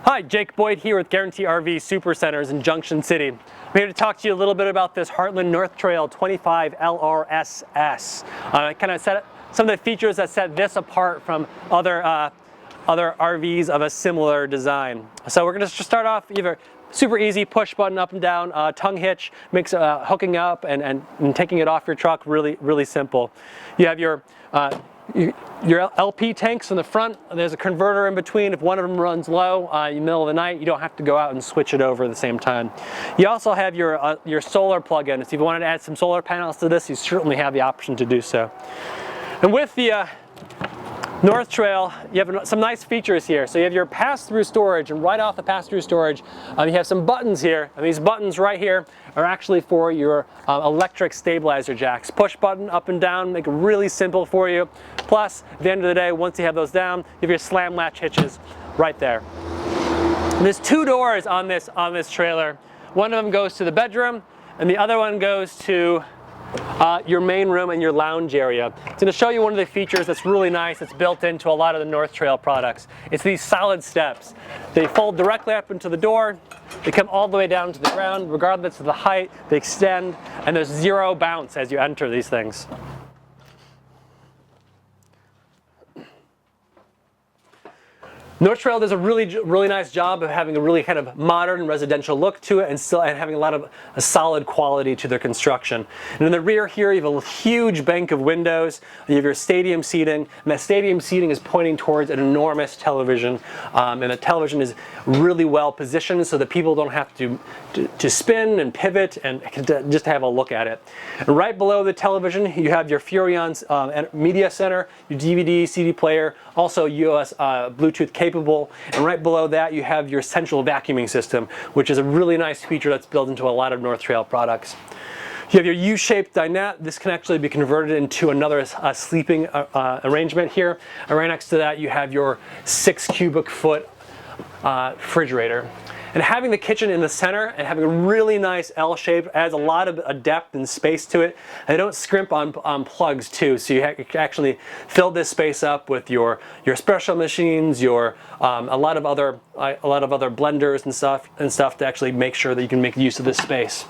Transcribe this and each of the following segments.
Hi, Jake Boyd here with Guarantee RV Supercenters in Junction City. I'm here to talk to you a little bit about this Heartland North Trail 25 LRSS. Kind of set some of the features that set this apart from other RVs of a similar design. So we're going to start off either super easy push button up and down, tongue hitch, makes hooking up and taking it off your truck really simple. You have your LP tanks in the front. There's a converter in between. If one of them runs low in the middle of the night, you don't have to go out and switch it over at the same time. You also have your solar plug-in. So if you wanted to add some solar panels to this, you certainly have the option to do so. And with the North Trail, you have some nice features here. So you have your pass-through storage, and right off the pass-through storage, you have some buttons here. And these buttons right here are actually for your electric stabilizer jacks. Push button up and down, make it really simple for you. Plus, at the end of the day, once you have those down, you have your slam latch hitches right there. And there's two doors on this trailer. One of them goes to the bedroom, and the other one goes to your main room and your lounge area. It's going to show you one of the features that's really nice that's built into a lot of the North Trail products. It's these solid steps. They fold directly up into the door. They come all the way down to the ground, regardless of the height. They extend, and there's zero bounce as you enter these things. North Trail does a really nice job of having a really kind of modern residential look to it and having a lot of a solid quality to their construction. And in the rear here, you have a huge bank of windows. You have your stadium seating, and that stadium seating is pointing towards an enormous television. And the television is really well positioned so that people don't have to spin and pivot and just have a look at it. And right below the television, you have your Furion's media center, your DVD, CD player, also US Bluetooth capable, and right below that you have your central vacuuming system, which is a really nice feature that's built into a lot of North Trail products. You have your U-shaped dinette. This can actually be converted into another sleeping arrangement here. And right next to that you have your 6 cubic foot refrigerator. And having the kitchen in the center and having a really nice L shape adds a lot of depth and space to it. And they don't scrimp on plugs too, so you can actually fill this space up with your espresso machines, a lot of other blenders and stuff to actually make sure that you can make use of this space.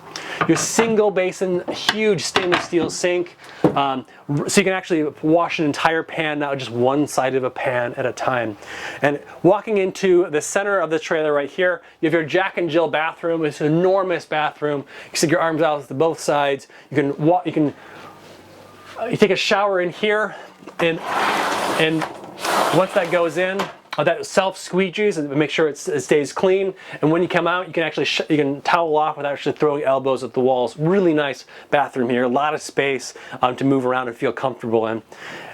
Your single basin, huge stainless steel sink, so you can actually wash an entire pan, not just one side of a pan at a time. And walking into the center of the trailer right here, you have your Jack and Jill bathroom. It's an enormous bathroom. You stick your arms out to both sides. You take a shower in here, and once that goes in, that self squeegees and make sure it stays clean. And when you come out, you can actually you can towel off without actually throwing elbows at the walls. Really nice bathroom here. A lot of space to move around and feel comfortable in.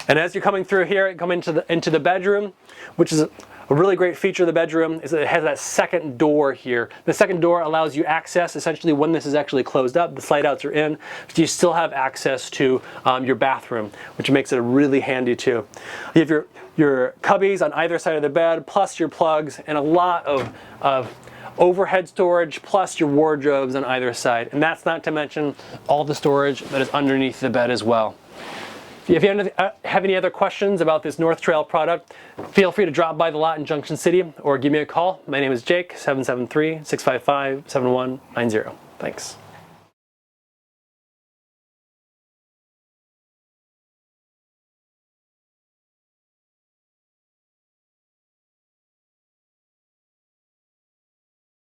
And as you're coming through here, you come into the bedroom, which is a really great feature of the bedroom is that it has that second door here. The second door allows you access, essentially when this is actually closed up, the slide outs are in, but you still have access to your bathroom, which makes it really handy too. You have your cubbies on either side of the bed, plus your plugs, and a lot of overhead storage, plus your wardrobes on either side. And that's not to mention all the storage that is underneath the bed as well. If you have any other questions about this North Trail product, feel free to drop by the lot in Junction City or give me a call. My name is Jake, 773-655-7190. Thanks.